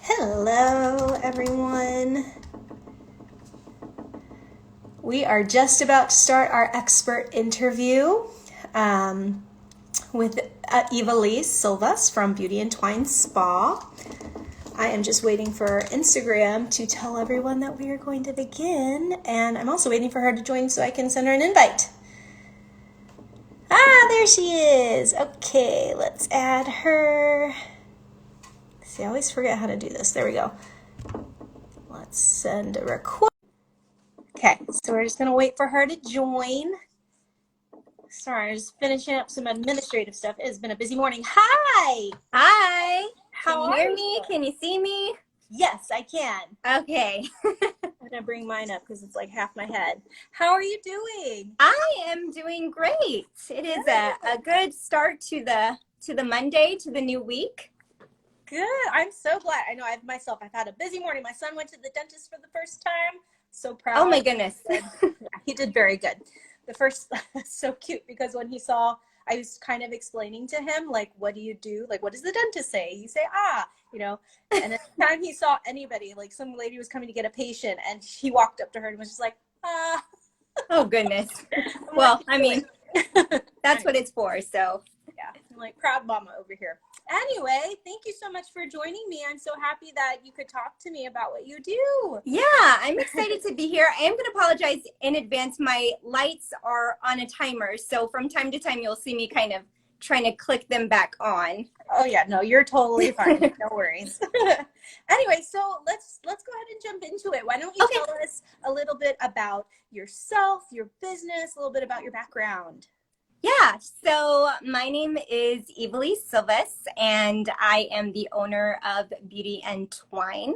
Hello, everyone. We are just about to start our expert interview with Ivelisse Silvas from Beauty and Twine Spa. I am just waiting for Instagram to tell everyone that we are going to begin, and I'm also waiting for her to join so I can send her an invite. Ah, there she is. Okay, let's add her. See, I always forget how to do this. There we go. Let's send a request. Okay, so we're just going to wait for her to join. Sorry, I'm just finishing up some administrative stuff. It has been a busy morning. Hi! Hi! How Can you are hear you? me? Can you see me? Yes, I can. Okay. I'm going to bring mine up because it's like half my head. How are you doing? I am doing great. It is a good start to the Monday, to the new week. Good. I'm so glad. I know I've had a busy morning. My son went to the dentist for the first time. So proud. Oh my goodness. He did very good. The first, so cute because when he saw, I was kind of explaining to him, like, what do you do? Like, what does the dentist say? You say, and every time he saw anybody, like some lady was coming to get a patient and he walked up to her and was just like, ah. Oh goodness. Well, I mean, that's what it's for, so. Yeah, I'm like proud mama over here. Anyway, thank you so much for joining me. I'm so happy that you could talk to me about what you do. Yeah, I'm excited to be here. I am going to apologize in advance. My lights are on a timer, so from time to time you'll see me kind of trying to click them back on. Oh yeah, no, you're totally fine. No worries. Anyway, so let's go ahead and jump into it. Why don't you tell us a little bit about yourself, your business, a little bit about your background? Yeah, so my name is Ivelisse Silvas, and I am the owner of Beauty and Twine.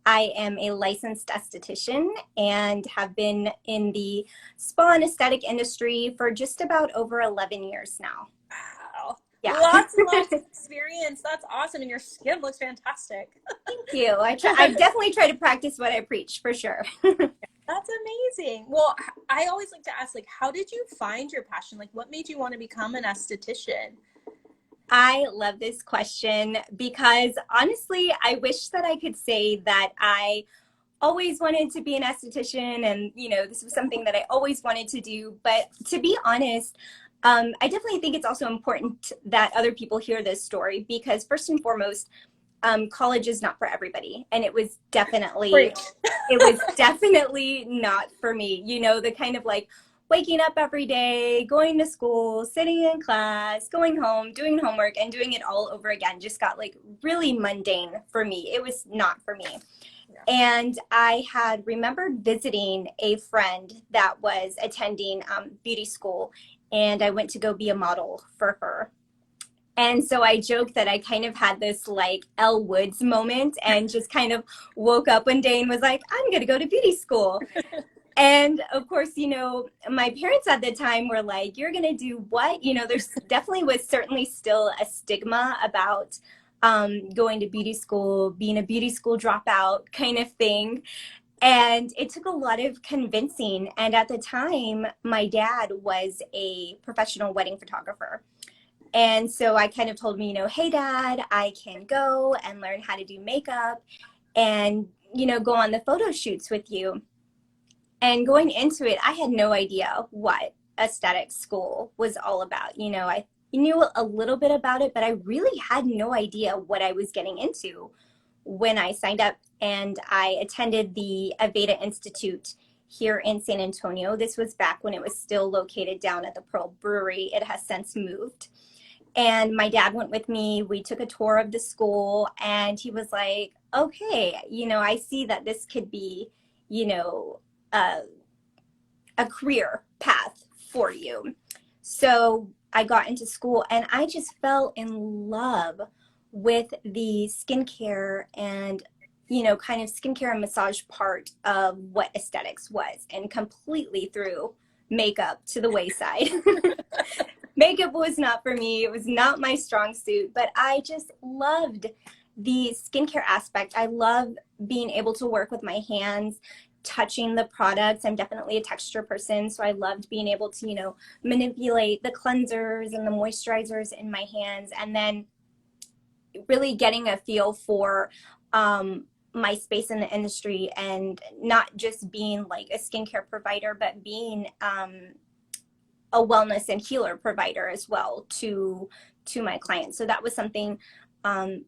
I am a licensed esthetician and have been in the spa and aesthetic industry for just about over 11 years now. Wow. Yeah. Lots and lots of experience. That's awesome. And your skin looks fantastic. Thank you. I definitely try to practice what I preach, for sure. That's amazing. Well, I always like to ask, like, how did you find your passion? Like, what made you want to become an esthetician? I love this question because honestly, I wish that I could say that I always wanted to be an esthetician and, this was something that I always wanted to do. But to be honest, I definitely think it's also important that other people hear this story because first and foremost, college is not for everybody. And it was definitely not for me. The kind of like waking up every day, going to school, sitting in class, going home, doing homework, and doing it all over again just got like really mundane for me. It was not for me. And I had remembered visiting a friend that was attending beauty school, and I went to go be a model for her. And so I joked that I kind of had this like Elle Woods moment and just kind of woke up one day and was like, I'm going to go to beauty school. And of course, my parents at the time were like, you're going to do what? There's definitely was certainly still a stigma about going to beauty school, being a beauty school dropout kind of thing. And it took a lot of convincing. And at the time, my dad was a professional wedding photographer. And so I kind of told me, hey, Dad, I can go and learn how to do makeup and, go on the photo shoots with you. And going into it, I had no idea what aesthetic school was all about. I knew a little bit about it, but I really had no idea what I was getting into when I signed up. And I attended the Aveda Institute here in San Antonio. This was back when it was still located down at the Pearl Brewery. It has since moved. And my dad went with me. We took a tour of the school and he was like, okay, I see that this could be, a career path for you. So I got into school and I just fell in love with the skincare and, kind of skincare and massage part of what aesthetics was and completely threw makeup to the wayside. Makeup was not for me. It was not my strong suit, but I just loved the skincare aspect. I love being able to work with my hands, touching the products. I'm definitely a texture person, so I loved being able to, manipulate the cleansers and the moisturizers in my hands, and then really getting a feel for my space in the industry, and not just being like a skincare provider, but being a wellness and healer provider as well to my clients. So that was something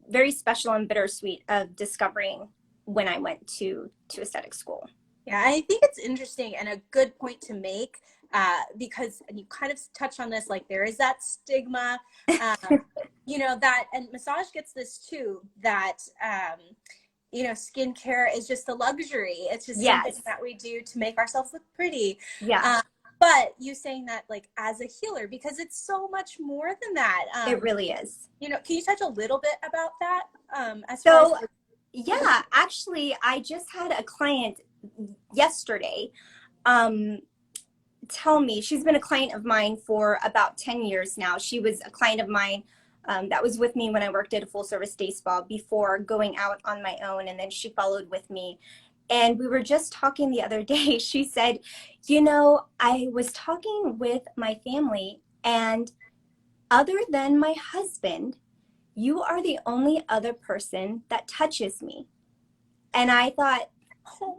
very special and bittersweet of discovering when I went to aesthetic school. Yeah, I think it's interesting and a good point to make, because you kind of touch on this, like there is that stigma, you know, that, and massage gets this too, that, you know, skincare is just a luxury. It's just something that we do to make ourselves look pretty. Yeah. But you saying that like as a healer, because it's so much more than that. It really is. You know, can you touch a little bit about that? As So, far as like, yeah, actually, I just had a client yesterday tell me, she's been a client of mine for about 10 years now. She was a client of mine that was with me when I worked at a full service day spa before going out on my own, and then she followed with me. And we were just talking the other day. She said, you know, I was talking with my family, and other than my husband, you are the only other person that touches me. And I thought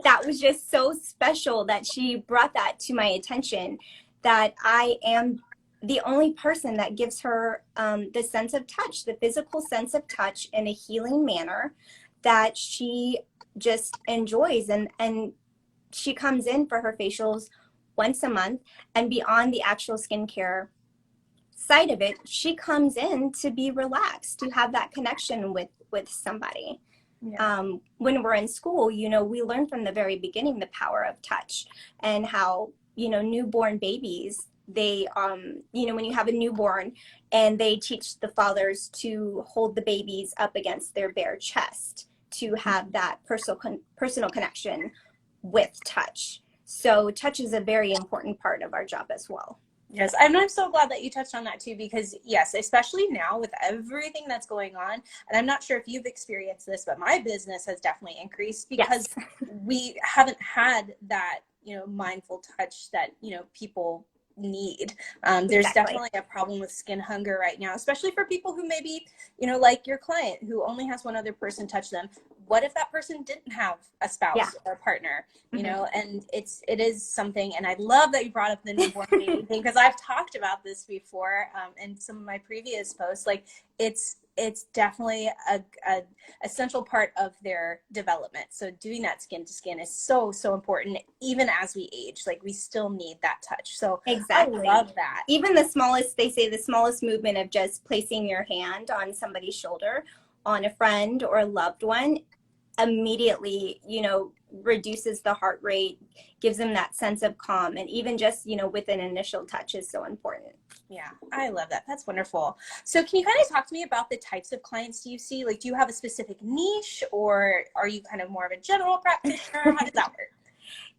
that was just so special that she brought that to my attention, that I am the only person that gives her the sense of touch, the physical sense of touch in a healing manner that she just enjoys. And she comes in for her facials once a month, and beyond the actual skincare side of it, she comes in to be relaxed, to have that connection with somebody. yeah. When we're in school, you know, we learn from the very beginning the power of touch, and how, you know, newborn babies, they, you know, when you have a newborn, and they teach the fathers to hold the babies up against their bare chest, to have that personal connection with touch. So touch is a very important part of our job as well. Yes, and I'm so glad that you touched on that too, because yes, especially now with everything that's going on, and I'm not sure if you've experienced this, but my business has definitely increased because we haven't had that, you know, mindful touch that, you know, people need. There's definitely a problem with skin hunger right now, especially for people who maybe, you know, like your client who only has one other person touch them. What if that person didn't have a spouse or a partner, you know? And it is something, and I love that you brought up the newborn baby thing, because I've talked about this before in some of my previous posts. Like it's definitely a essential part of their development. So doing that skin to skin is so important. Even as we age, like we still need that touch. So exactly, I love that. Even the smallest, they say the smallest movement of just placing your hand on somebody's shoulder, on a friend or a loved one, immediately, you know, reduces the heart rate, gives them that sense of calm. And even just, you know, with an initial touch is so important. Yeah, I love that. That's wonderful. So can you kind of talk to me about the types of clients do you see? Like, do you have a specific niche, or are you kind of more of a general practitioner? How does that work?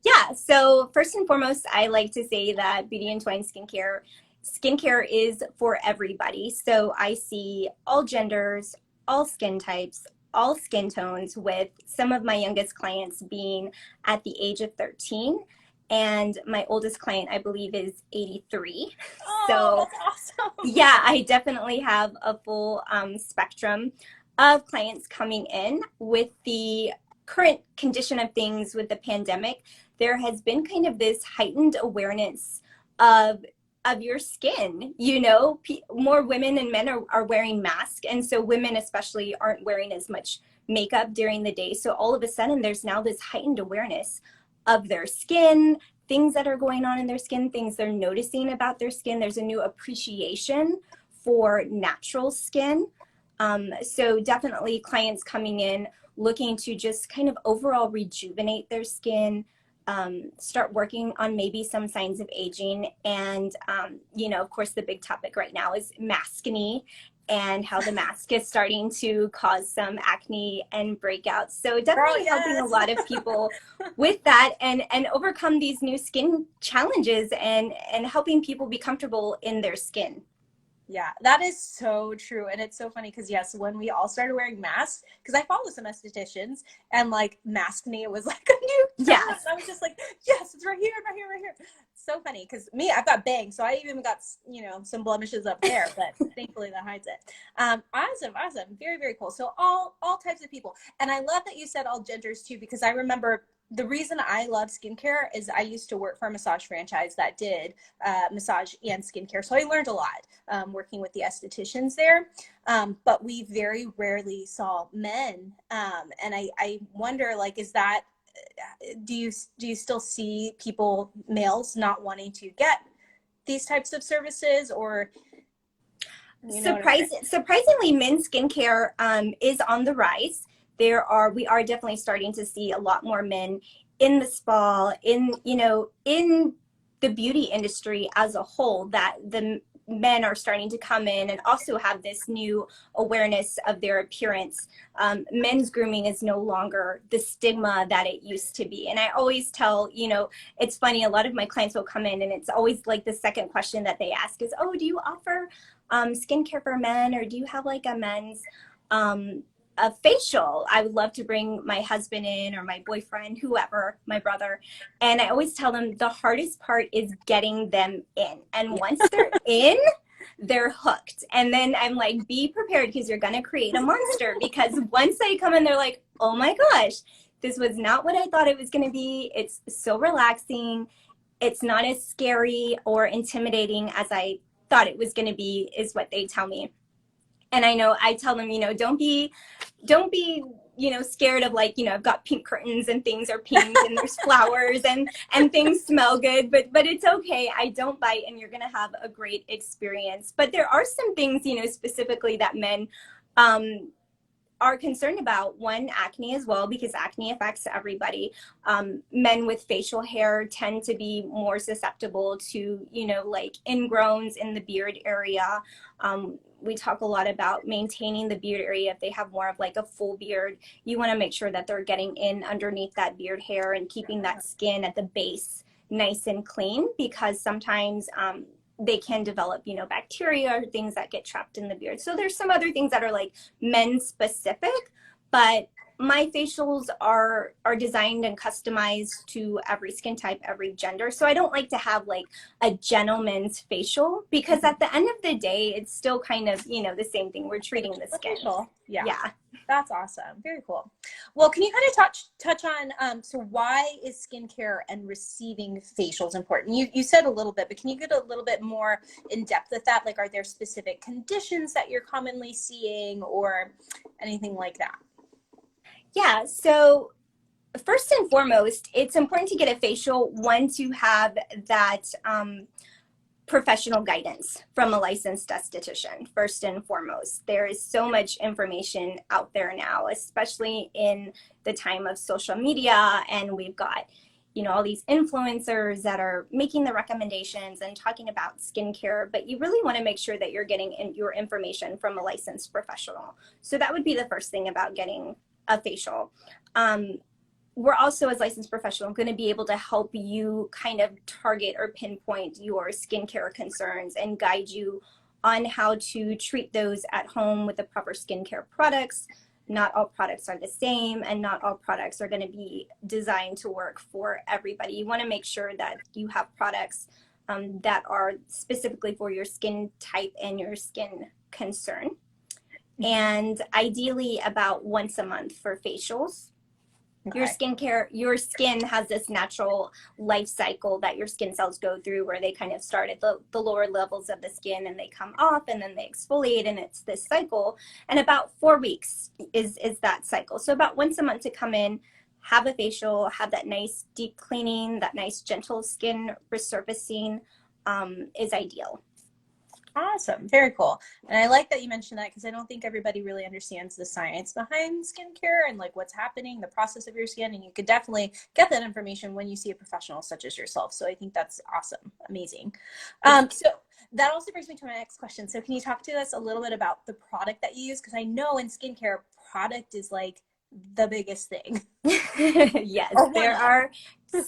Yeah, so first and foremost, I like to say that Beauty and Twine skincare is for everybody. So I see all genders, all skin types, all skin tones, with some of my youngest clients being at the age of 13. And my oldest client, I believe, is 83. Oh, so that's awesome. Yeah, I definitely have a full spectrum of clients coming in. With the current condition of things with the pandemic, there has been kind of this heightened awareness of your skin. You know, more women and men are wearing masks, and so women especially aren't wearing as much makeup during the day. So all of a sudden, there's now this heightened awareness of their skin, things that are going on in their skin, things they're noticing about their skin. There's a new appreciation for natural skin. So definitely clients coming in looking to just kind of overall rejuvenate their skin, start working on maybe some signs of aging. And, you know, of course, the big topic right now is maskne, and how the mask is starting to cause some acne and breakouts. So definitely helping a lot of people with that, and overcome these new skin challenges, and helping people be comfortable in their skin. Yeah, that is so true. And it's so funny because, yes, when we all started wearing masks, because I follow some estheticians and like maskne was like a new term. Yes. And I was just like, yes, it's right here, right here, right here. So funny because me, I've got bangs. So I even got, some blemishes up there, but thankfully that hides it. Awesome, awesome. Very, very cool. So all types of people. And I love that you said all genders too, because I remember the reason I love skincare is I used to work for a massage franchise that did massage and skincare. So I learned a lot working with the estheticians there. But we very rarely saw men. And I wonder, like, is that, do you still see people, males, not wanting to get these types of services, or you know what I'm saying? Surprisingly, men's skincare is on the rise. We are definitely starting to see a lot more men in the spa, in the beauty industry as a whole, that the men are starting to come in and also have this new awareness of their appearance. Men's grooming is no longer the stigma that it used to be. And I always tell, it's funny, a lot of my clients will come in and it's always like the second question that they ask is, oh, do you offer skincare for men, or do you have like a men's a facial? I would love to bring my husband in, or my boyfriend, whoever, my brother. And I always tell them the hardest part is getting them in. And once they're in, they're hooked. And then I'm like, be prepared, because you're going to create a monster. Because once they come in, they're like, oh my gosh, this was not what I thought it was going to be. It's so relaxing. It's not as scary or intimidating as I thought it was going to be, is what they tell me. And I tell them, don't be, scared of, like, I've got pink curtains and things are pink and there's flowers and things smell good, but it's okay. I don't bite, and you're going to have a great experience. But there are some things, specifically that men, are concerned about. One, acne as well, because acne affects everybody. Men with facial hair tend to be more susceptible to, like ingrowns in the beard area. We talk a lot about maintaining the beard area. If they have more of like a full beard, you want to make sure that they're getting in underneath that beard hair and keeping that skin at the base nice and clean, because sometimes they can develop, bacteria or things that get trapped in the beard. So there's some other things that are like men specific, but my facials are designed and customized to every skin type, every gender. So I don't like to have like a gentleman's facial, because at the end of the day, it's still kind of, the same thing. We're treating the skin. Yeah. That's awesome. Very cool. Well, can you kind of touch on, so why is skincare and receiving facials important? You said a little bit, but can you get a little bit more in depth with that? Like, are there specific conditions that you're commonly seeing, or anything like that? Yeah. So first and foremost, it's important to get a facial, one, to have that professional guidance from a licensed esthetician. First and foremost, there is so much information out there now, especially in the time of social media, and we've got all these influencers that are making the recommendations and talking about skincare, but you really want to make sure that you're getting your information from a licensed professional. So that would be the first thing about getting a facial. We're also, as licensed professional, going to be able to help you kind of target or pinpoint your skincare concerns and guide you on how to treat those at home with the proper skincare products. Not all products are the same, and not all products are going to be designed to work for everybody. You want to make sure that you have products that are specifically for your skin type and your skin concern. And ideally about once a month for facials. Okay. Your skin has this natural life cycle that your skin cells go through, where they kind of start at the lower levels of the skin and they come off and then they exfoliate, and it's this cycle. And about 4 weeks is that cycle. So about once a month to come in, have a facial, have that nice deep cleaning, that nice gentle skin resurfacing is ideal. Awesome. Very cool. And I like that you mentioned that, because I don't think everybody really understands the science behind skincare and like what's happening, the process of your skin. And you could definitely get that information when you see a professional such as yourself. So I think that's awesome. Amazing. So that also brings me to my next question. So can you talk to us a little bit about the product that you use? Because I know in skincare, product is like the biggest thing. Yes, there are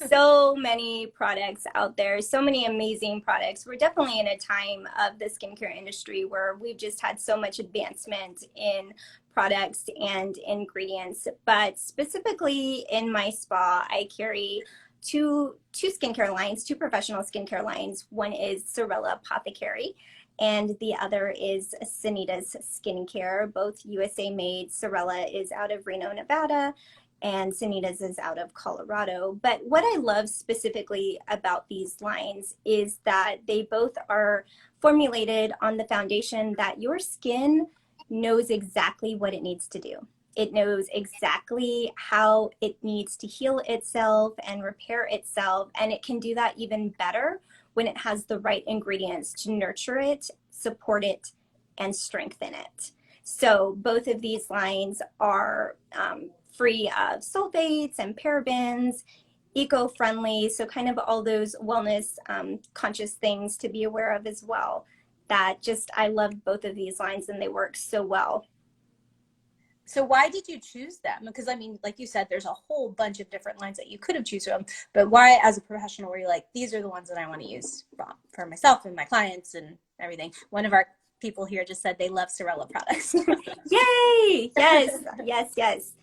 So many products out there, so many amazing products. We're definitely in a time of the skincare industry where we've just had so much advancement in products and ingredients. But specifically in my spa, I carry two skincare lines, two professional skincare lines. One is Sorella Apothecary, and the other is Sanita's Skincare, both USA made. Sorella is out of Reno, Nevada, and Sanitas is out of Colorado. But what I love specifically about these lines is that they both are formulated on the foundation that your skin knows exactly what it needs to do. It knows exactly how it needs to heal itself and repair itself, and it can do that even better when it has the right ingredients to nurture it, support it, and strengthen it. So both of these lines are free of sulfates and parabens, eco-friendly, so kind of all those wellness conscious things to be aware of as well. That just, I love both of these lines and they work so well. So why did you choose them? Because I mean, like you said, there's a whole bunch of different lines that you could have chosen from, but why as a professional were you like, these are the ones that I want to use for myself and my clients and everything? One of our people here just said they love Sorella products. Yay! Yes, yes, yes.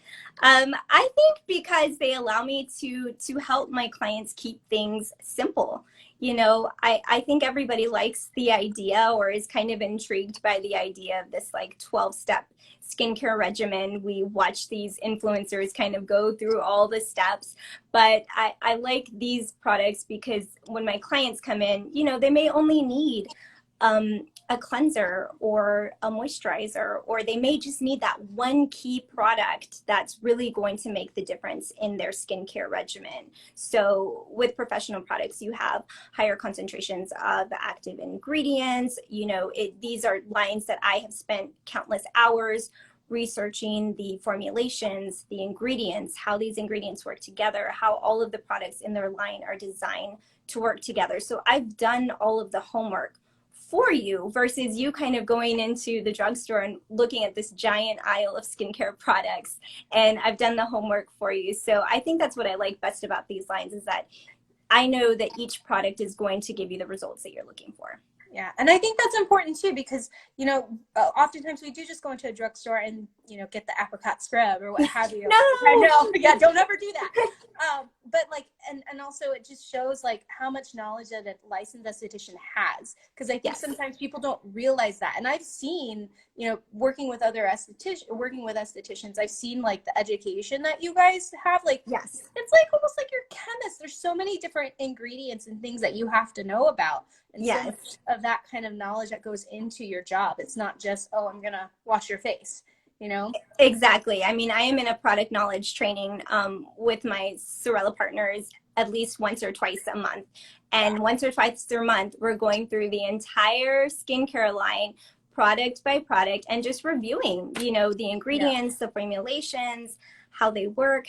I think because they allow me to help my clients keep things simple. You know, I think everybody likes the idea or is kind of intrigued by the idea of this like 12-step skincare regimen. We watch these influencers kind of go through all the steps, but I like these products because when my clients come in, you know, they may only need a cleanser or a moisturizer, or they may just need that one key product that's really going to make the difference in their skincare regimen. So with professional products, you have higher concentrations of active ingredients. You know, these are lines that I have spent countless hours researching the formulations, the ingredients, how these ingredients work together, how all of the products in their line are designed to work together. So I've done all of the homework for you versus you kind of going into the drugstore and looking at this giant aisle of skincare products. And I've done the homework for you. So I think that's what I like best about these lines is that I know that each product is going to give you the results that you're looking for. Yeah, and I think that's important too because, you know, oftentimes we do just go into a drugstore and, you know, get the apricot scrub or what have you. No! I know, yeah, don't ever do that. But like, and also it just shows like how much knowledge that a licensed esthetician has because I think Yes. sometimes people don't realize that. And I've seen, you know, working with estheticians, I've seen like the education that you guys have. Like, Yes. it's like almost like you're chemists. There's so many different ingredients and things that you have to know about. And Yes. so much of that kind of knowledge that goes into your job. It's not just, oh, I'm going to wash your face, you know? Exactly. I mean, I am in a product knowledge training with my Sorella partners at least once or twice a month. And once or twice a month, we're going through the entire skincare line, product by product, and just reviewing, you know, the ingredients, the formulations, how they work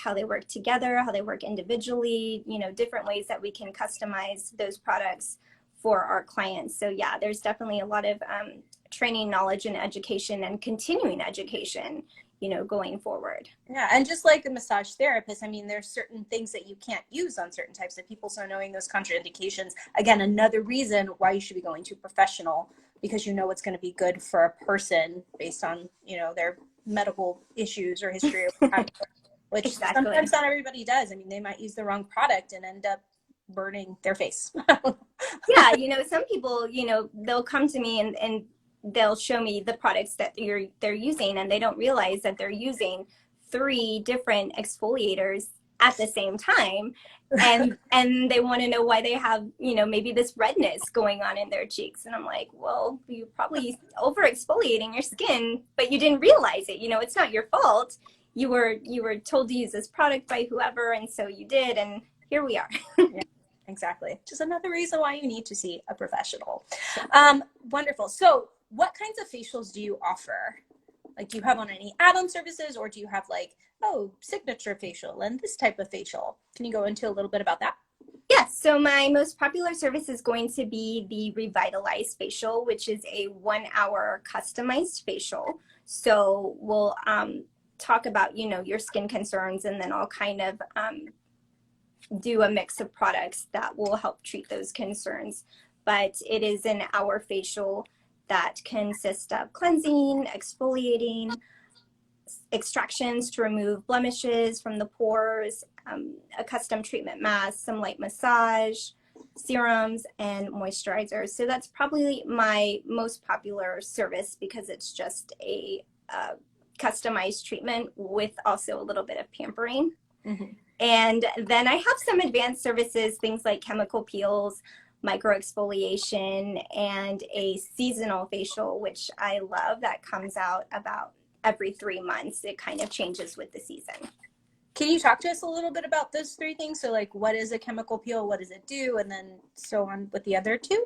together, how they work individually, you know, different ways that we can customize those products for our clients. So yeah, there's definitely a lot of training, knowledge, and education and continuing education, you know, going forward. Yeah, and just like a massage therapist, I mean, there's certain things that you can't use on certain types of people. So knowing those contraindications, again, another reason why you should be going to a professional because you know what's going to be good for a person based on, you know, their medical issues or history, which Exactly. Sometimes not everybody does. I mean, they might use the wrong product and end up burning their face. Yeah, you know, some people, you know, they'll come to me and they'll show me the products that they're using, and they don't realize that they're using 3 different exfoliators at the same time, and they want to know why they have, you know, maybe this redness going on in their cheeks. And I'm like, well, you're probably over exfoliating your skin, but you didn't realize it. You know, it's not your fault. You were told to use this product by whoever, and so you did, and here we are. Yeah. Exactly. Just another reason why you need to see a professional. Wonderful. So what kinds of facials do you offer? Like, do you have on any add-on services or do you have like, oh, signature facial and this type of facial? Can you go into a little bit about that? Yes, so my most popular service is going to be the Revitalize facial, which is a 1-hour customized facial. So we'll talk about, you know, your skin concerns, and then I'll kind of do a mix of products that will help treat those concerns. But it is an hour facial that consists of cleansing, exfoliating, extractions to remove blemishes from the pores, a custom treatment mask, some light massage, serums, and moisturizers. So that's probably my most popular service because it's just a customized treatment with also a little bit of pampering. Mm-hmm. And then I have some advanced services, things like chemical peels, microexfoliation, and a seasonal facial, which I love, that comes out about every 3 months. It kind of changes with the season. Can you talk to us a little bit about those three things? So like, what is a chemical peel? What does it do? And then so on with the other two?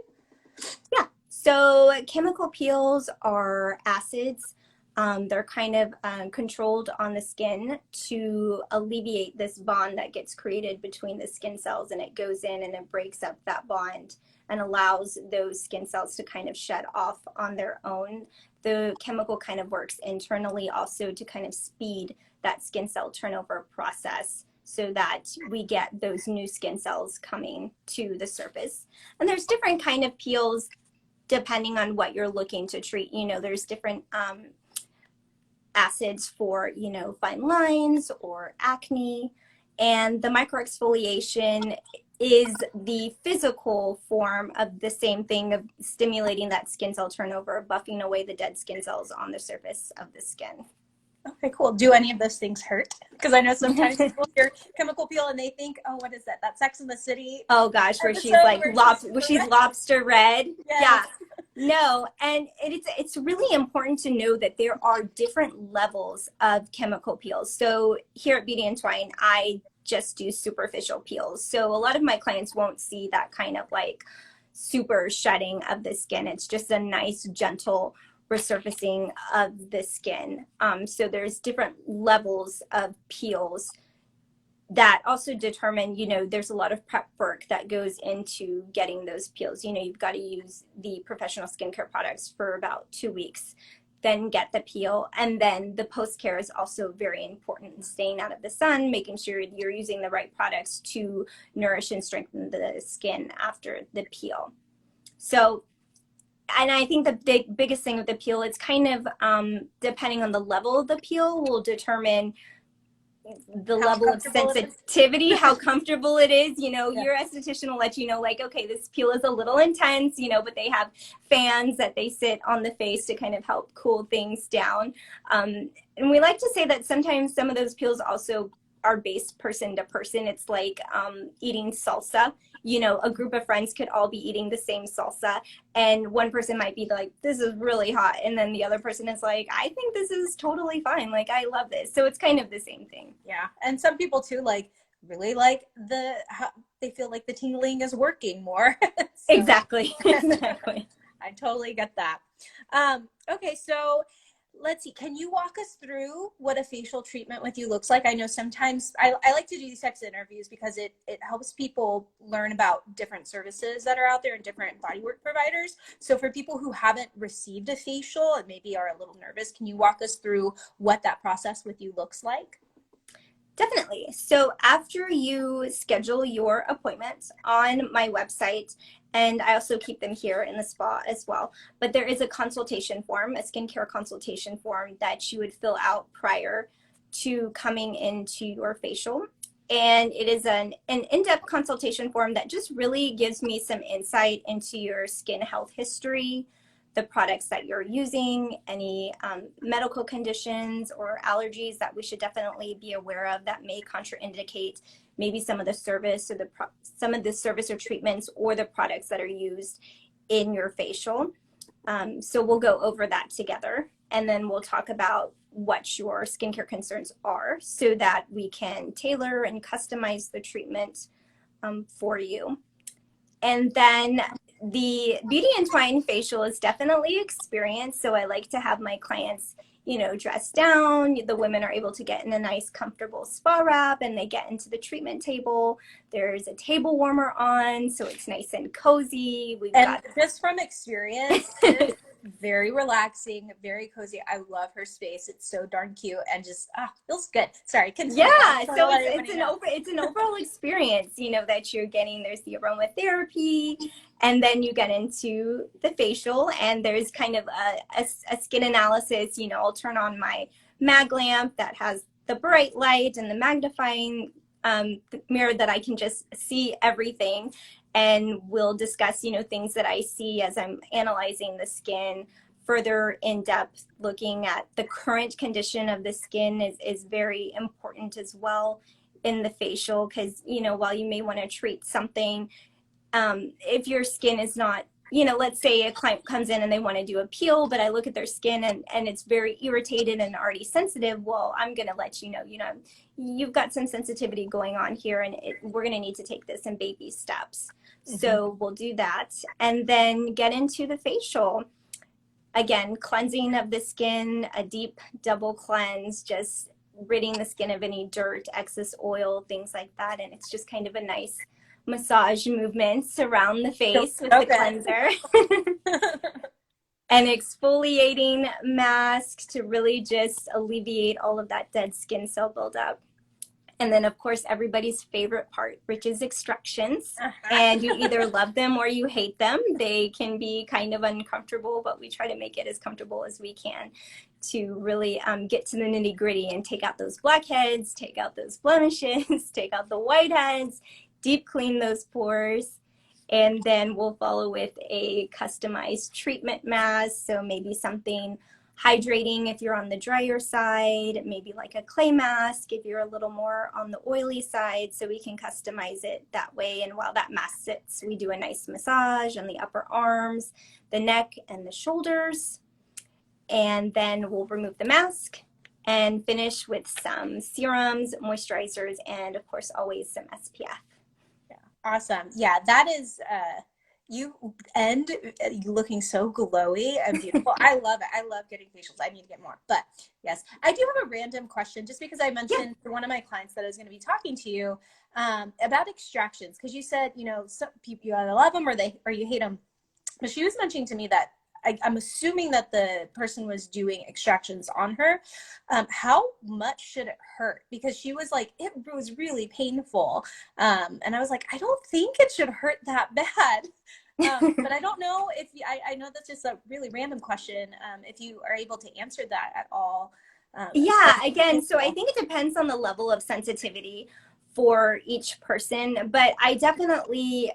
Yeah. So chemical peels are acids. They're kind of controlled on the skin to alleviate this bond that gets created between the skin cells, and it goes in and it breaks up that bond and allows those skin cells to kind of shed off on their own. The chemical kind of works internally also to kind of speed that skin cell turnover process so that we get those new skin cells coming to the surface. And there's different kind of peels depending on what you're looking to treat. You know, there's different acids for, you know, fine lines or acne. And the microexfoliation is the physical form of the same thing of stimulating that skin cell turnover, buffing away the dead skin cells on the surface of the skin. Okay, cool. Do any of those things hurt? Because I know sometimes people hear chemical peel and they think, oh, what is that? That's Sex in the City. Oh gosh, where she's like she's lobster red. Yes. Yeah. No, and it's really important to know that there are different levels of chemical peels. So here at Beauty and Twine, I just do superficial peels. So a lot of my clients won't see that kind of like super shedding of the skin. It's just a nice, gentle resurfacing of the skin. So there's different levels of peels that also determine, you know, there's a lot of prep work that goes into getting those peels. You know, you've got to use the professional skincare products for about 2 weeks, then get the peel. And then the post care is also very important, staying out of the sun, making sure you're using the right products to nourish and strengthen the skin after the peel. So, and I think the biggest thing with the peel, it's kind of depending on the level of the peel will determine the level of sensitivity, how comfortable it is. You know, your esthetician will let you know, like, okay, this peel is a little intense, you know, but they have fans that they sit on the face to kind of help cool things down. And we like to say that sometimes some of those peels also are based person to person. It's like eating salsa. You know, a group of friends could all be eating the same salsa, and one person might be like, this is really hot, and then the other person is like, I think this is totally fine, like I love this. So it's kind of the same thing. Yeah. And some people too, like, really like they feel like the tingling is working more. So, exactly. I totally get that. Okay, so let's see, can you walk us through what a facial treatment with you looks like? I know sometimes I like to do these types of interviews because it helps people learn about different services that are out there and different bodywork providers. So for people who haven't received a facial and maybe are a little nervous, can you walk us through what that process with you looks like? Definitely. So after you schedule your appointment on my website, and I also keep them here in the spa as well, but there is a consultation form, a skincare consultation form that you would fill out prior to coming into your facial. And it is an in-depth consultation form that just really gives me some insight into your skin health history, the products that you're using, any medical conditions or allergies that we should definitely be aware of that may contraindicate maybe some of the service or some of the service or treatments or the products that are used in your facial. So we'll go over that together, and then we'll talk about what your skincare concerns are so that we can tailor and customize the treatment for you. And then the Beauty and Twine facial is definitely experience. So I like to have my clients, you know, dressed down. The women are able to get in a nice, comfortable spa wrap, and they get into the treatment table. There's a table warmer on, so it's nice and cozy. Just from experience, very relaxing, very cozy. I love her space. It's so darn cute and just feels good. Sorry, continue. Yeah, I so let it's everybody know. it's an overall experience, you know, that you're getting. There's the aromatherapy, and then you get into the facial, and there's kind of a skin analysis. You know, I'll turn on my mag lamp that has the bright light and the magnifying mirror that I can just see everything, and we'll discuss, you know, things that I see as I'm analyzing the skin further in depth. Looking at the current condition of the skin is very important as well in the facial, because, you know, while you may want to treat something, if your skin is not, you know, let's say a client comes in and they want to do a peel, but I look at their skin and it's very irritated and already sensitive, well, I'm going to let you know, you've got some sensitivity going on here, and we're going to need to take this in baby steps. Mm-hmm. So we'll do that, and then get into the facial. Again, cleansing of the skin, a deep double cleanse, just ridding the skin of any dirt, excess oil, things like that. And it's just kind of a nice massage movements around the face with the cleanser. An exfoliating mask to really just alleviate all of that dead skin cell buildup. And then, of course, everybody's favorite part, which is extractions. And you either love them or you hate them. They can be kind of uncomfortable, but we try to make it as comfortable as we can to really get to the nitty gritty and take out those blackheads, take out those blemishes, take out the whiteheads, deep clean those pores. And then we'll follow with a customized treatment mask. So maybe something hydrating if you're on the drier side, maybe like a clay mask if you're a little more on the oily side, so we can customize it that way. And while that mask sits, we do a nice massage on the upper arms, the neck, and the shoulders. And then we'll remove the mask and finish with some serums, moisturizers, and of course always some SPF. Yeah, awesome. Yeah, that is you end looking so glowy and beautiful. I love it. I love getting facials. I need to get more. But yes, I do have a random question, just because I mentioned to one of my clients that I was going to be talking to you about extractions, because you said, some people, you either love them or you hate them. But she was mentioning to me that I'm assuming that the person was doing extractions on her. How much should it hurt? Because she was like, it was really painful. And I was like, I don't think it should hurt that bad. But I don't know if I know that's just a really random question. If you are able to answer that at all. Yeah, again, so I think it depends on the level of sensitivity for each person, but I definitely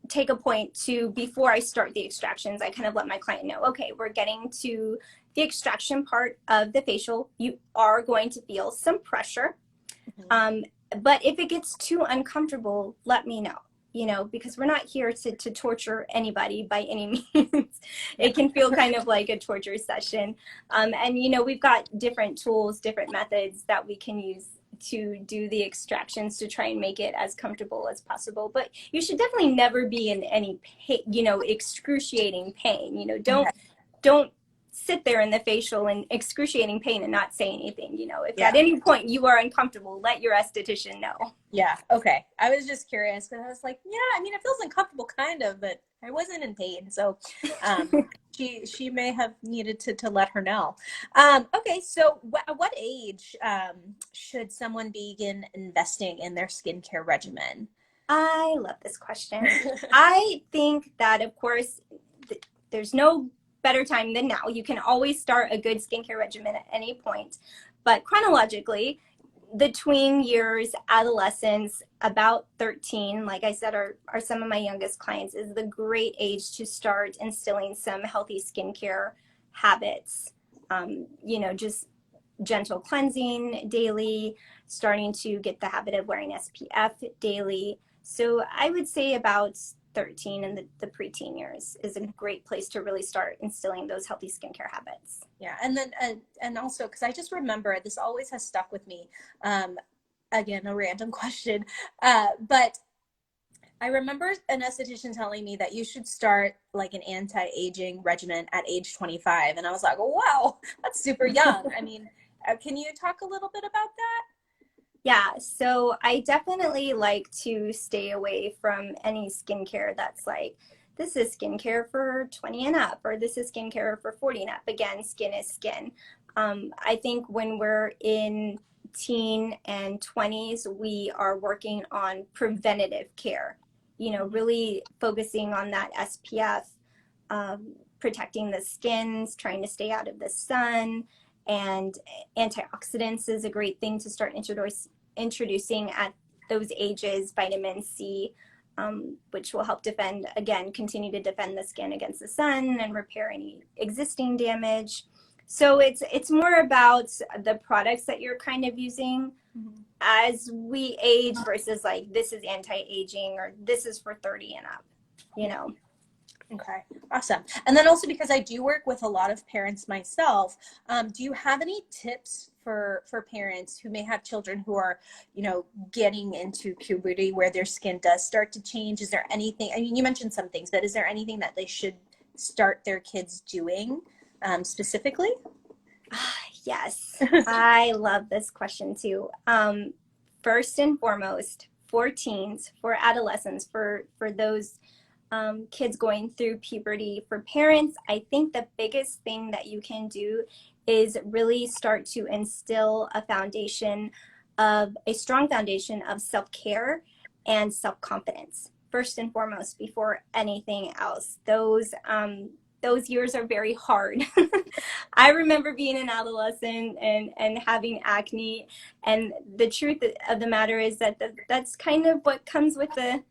take a point to, before I start the extractions, I kind of let my client know, okay, we're getting to the extraction part of the facial. You are going to feel some pressure. Mm-hmm. But if it gets too uncomfortable, let me know, because we're not here to torture anybody by any means. It can feel kind of like a torture session. And, we've got different tools, different methods that we can use to do the extractions to try and make it as comfortable as possible. But you should definitely never be in any pain, excruciating pain. Don't sit there in the facial in excruciating pain and not say anything. If at any point you are uncomfortable, let your esthetician know. Yeah. Okay. I was just curious because I was like, it feels uncomfortable kind of, but I wasn't in pain. So she may have needed to let her know. Okay. So at what age should someone begin investing in their skincare regimen? I love this question. I think that, of course, there's no better time than now. You can always start a good skincare regimen at any point. But chronologically, the tween years, adolescence, about 13, like I said, are some of my youngest clients, is the great age to start instilling some healthy skincare habits. Just gentle cleansing daily, starting to get the habit of wearing SPF daily. So I would say about 13 and the preteen years is a great place to really start instilling those healthy skincare habits. Yeah, and then and also, because I just remember this always has stuck with me. Again, a random question, but I remember an esthetician telling me that you should start like an anti-aging regimen at age 25, and I was like, oh, wow, that's super young. I mean, can you talk a little bit about that? Yeah, so I definitely like to stay away from any skincare that's like this is skincare for 20 and up, or this is skincare for 40 and up. Again, skin is skin. I think when we're in teen and 20s, we are working on preventative care, you know, really focusing on that SPF, protecting the skins, trying to stay out of the sun, and antioxidants is a great thing to start introducing at those ages. Vitamin C, which will help defend, again, continue to defend the skin against the sun and repair any existing damage. So it's more about the products that you're kind of using as we age versus like this is anti-aging or this is for 30 and up, you know. Okay, awesome. And then also, because I do work with a lot of parents myself, do you have any tips for parents who may have children who are, you know, getting into puberty where their skin does start to change? Is there anything, I mean, you mentioned some things, but is there anything that they should start their kids doing specifically? Yes, I love this question too. First and foremost, for teens, for adolescents, for those kids going through puberty, for parents, I think the biggest thing that you can do is really start to instill a strong foundation of self-care and self-confidence, first and foremost, before anything else. Those years are very hard. I remember being an adolescent and having acne, and the truth of the matter is that that's kind of what comes with the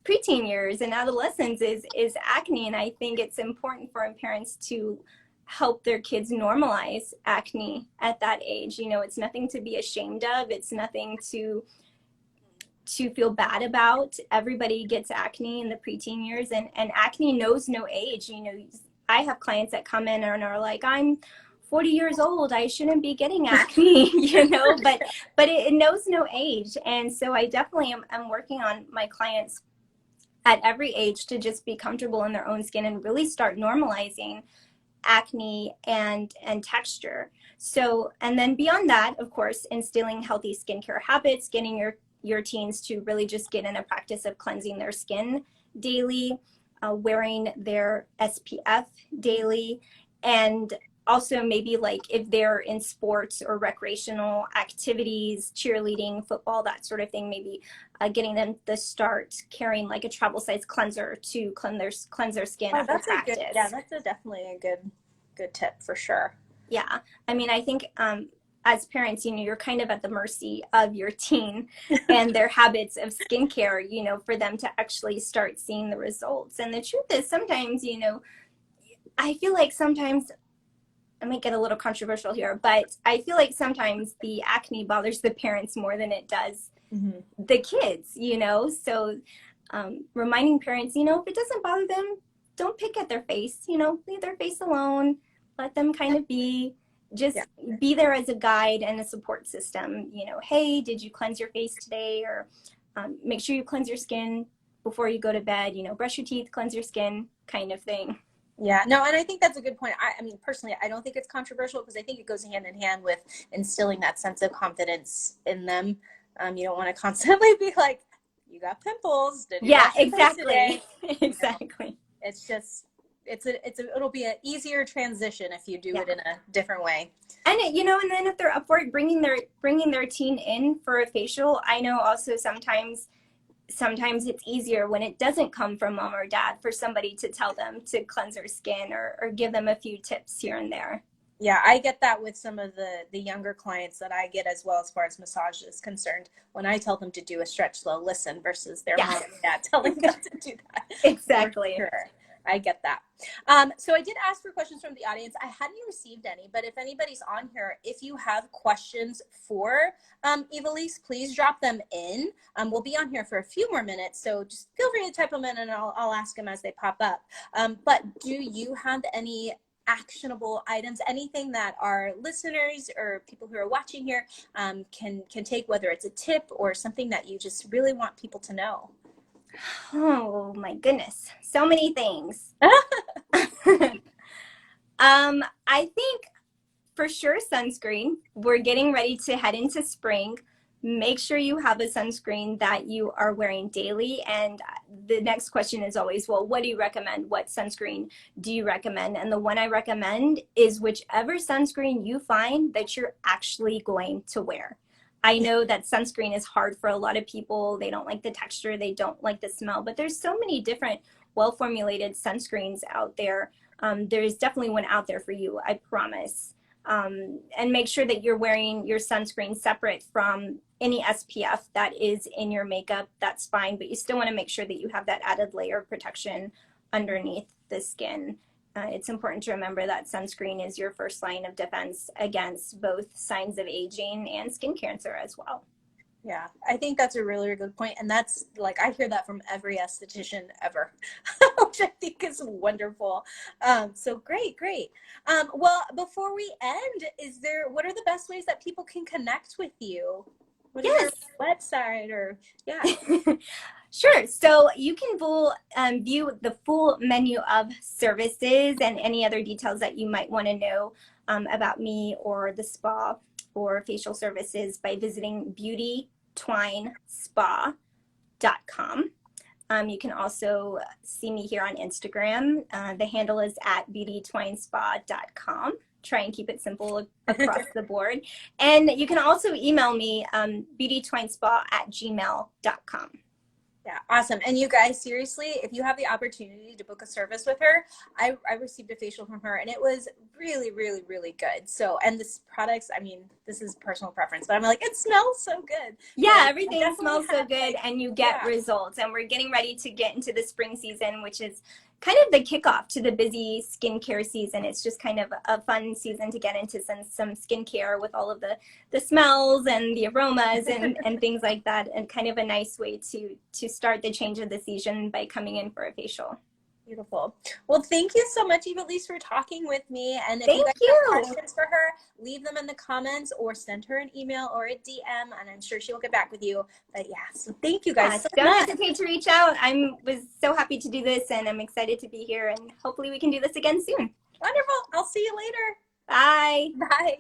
preteen years and adolescence is acne. And I think it's important for parents to help their kids normalize acne at that age. You know, it's nothing to be ashamed of. It's nothing to feel bad about. Everybody gets acne in the preteen years, and acne knows no age. You know, I have clients that come in and are like, I'm 40 years old, I shouldn't be getting acne, you know, but it knows no age. And so I definitely am working on my clients at every age to just be comfortable in their own skin and really start normalizing acne and texture. So, and then beyond that, of course, instilling healthy skincare habits, getting your teens to really just get in a practice of cleansing their skin daily, wearing their SPF daily, and also maybe like if they're in sports or recreational activities, cheerleading, football, that sort of thing, maybe getting them to start carrying like a travel size cleanser to cleanse their skin after practice. That's definitely a good tip for sure. Yeah, I mean, I think as parents, you know, you're kind of at the mercy of your teen and their habits of skincare, you know, for them to actually start seeing the results. And the truth is sometimes, you know, I feel like sometimes, I might get a little controversial here, but I feel like sometimes the acne bothers the parents more than it does the kids, you know? So reminding parents, you know, if it doesn't bother them, don't pick at their face, you know, leave their face alone, let them kind of be, just be there as a guide and a support system. You know, hey, did you cleanse your face today? Or make sure you cleanse your skin before you go to bed, you know, brush your teeth, cleanse your skin, kind of thing. Yeah, no, and I think that's a good point. I mean, personally, I don't think it's controversial because I think it goes hand in hand with instilling that sense of confidence in them. You don't want to constantly be like, you got pimples. Did you wash your face today? Exactly. You know, it's just, it'll be an easier transition if you do it in a different way. And you know, and then if they're up for it, bringing their teen in for a facial, I know also sometimes it's easier when it doesn't come from mom or dad for somebody to tell them to cleanse their skin or give them a few tips here and there. Yeah, I get that with some of the younger clients that I get as well as far as massage is concerned. When I tell them to do a stretch, they'll listen versus their mom and dad telling them to do that. Exactly. Sure. I get that. So I did ask for questions from the audience. I hadn't received any, but if anybody's on here, if you have questions for Ivelisse, please drop them in. We'll be on here for a few more minutes, so just feel free to type them in and I'll ask them as they pop up. But do you have any actionable items, anything that our listeners or people who are watching here can take, whether it's a tip or something that you just really want people to know? Oh my goodness, so many things. I think for sure sunscreen. We're getting ready to head into spring. make sure you have a sunscreen that you are wearing daily. And the next question is always, well, what do you recommend? What sunscreen do you recommend? And the one I recommend is whichever sunscreen you find that you're actually going to wear. I know that sunscreen is hard for a lot of people. They don't like the texture, they don't like the smell, but there's so many different well-formulated sunscreens out there. There's definitely one out there for you, I promise. And make sure that you're wearing your sunscreen separate from any SPF that is in your makeup. That's fine, but you still want to make sure that you have that added layer of protection underneath the skin. It's important to remember that sunscreen is your first line of defense against both signs of aging and skin cancer as well. Yeah, I think that's a really, really good point. And that's like, I hear that from every esthetician ever, which I think is wonderful. So great. Well, before we end, what are the best ways that people can connect with you? What is your website or, yeah. Sure. So you can view the full menu of services and any other details that you might want to know about me or the spa or facial services by visiting beautytwinespa.com. You can also see me here on Instagram. The handle is at beautytwinespa.com. Try and keep it simple across the board. And you can also email me, beautytwinespa@gmail.com. Yeah, awesome. And you guys, seriously, if you have the opportunity to book a service with her, I received a facial from her and it was really, really, really good. So, and this products, I mean, this is personal preference, but I'm like, it smells so good. Yeah, But everything smells so good and you get results. And we're getting ready to get into the spring season, which is kind of the kickoff to the busy skincare season. It's just kind of a fun season to get into some skincare with all of the smells and the aromas and things like that, and kind of a nice way to start the change of the season by coming in for a facial. Beautiful. Well, thank you so much, Ivelisse, for talking with me. And if you guys have questions for her, leave them in the comments or send her an email or a DM, and I'm sure she'll get back with you. But yeah, so thank you guys so much. Don't hesitate to reach out. I was so happy to do this, and I'm excited to be here, and hopefully we can do this again soon. Wonderful. I'll see you later. Bye. Bye.